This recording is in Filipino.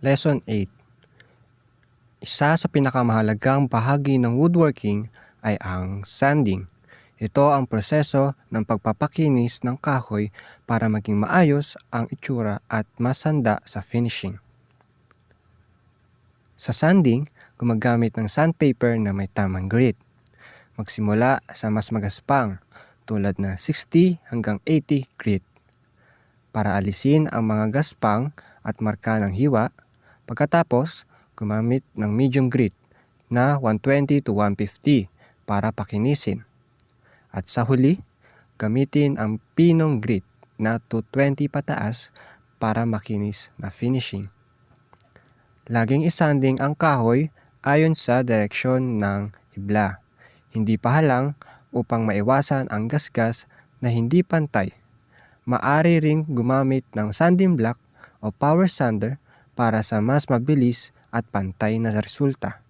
Lesson 8. Isa sa pinakamahalagang bahagi ng woodworking ay ang sanding. Ito ang proseso ng pagpapakinis ng kahoy para maging maayos ang itsura at masanda sa finishing. Sa sanding, gumagamit ng sandpaper na may tamang grit. Magsimula sa mas magaspang tulad na 60 hanggang 80 grit para alisin ang mga gaspang at marka ng hiwa. Pagkatapos, gumamit ng medium grit na 120 to 150 para pakinisin. At sa huli, gamitin ang pinong grit na 220 pataas para makinis na finishing. Laging isanding ang kahoy ayon sa direksyon ng hibla. Hindi pahalang upang maiwasan ang gasgas na hindi pantay. Maaari ring gumamit ng sanding block o power sander para sa mas mabilis at pantay na resulta.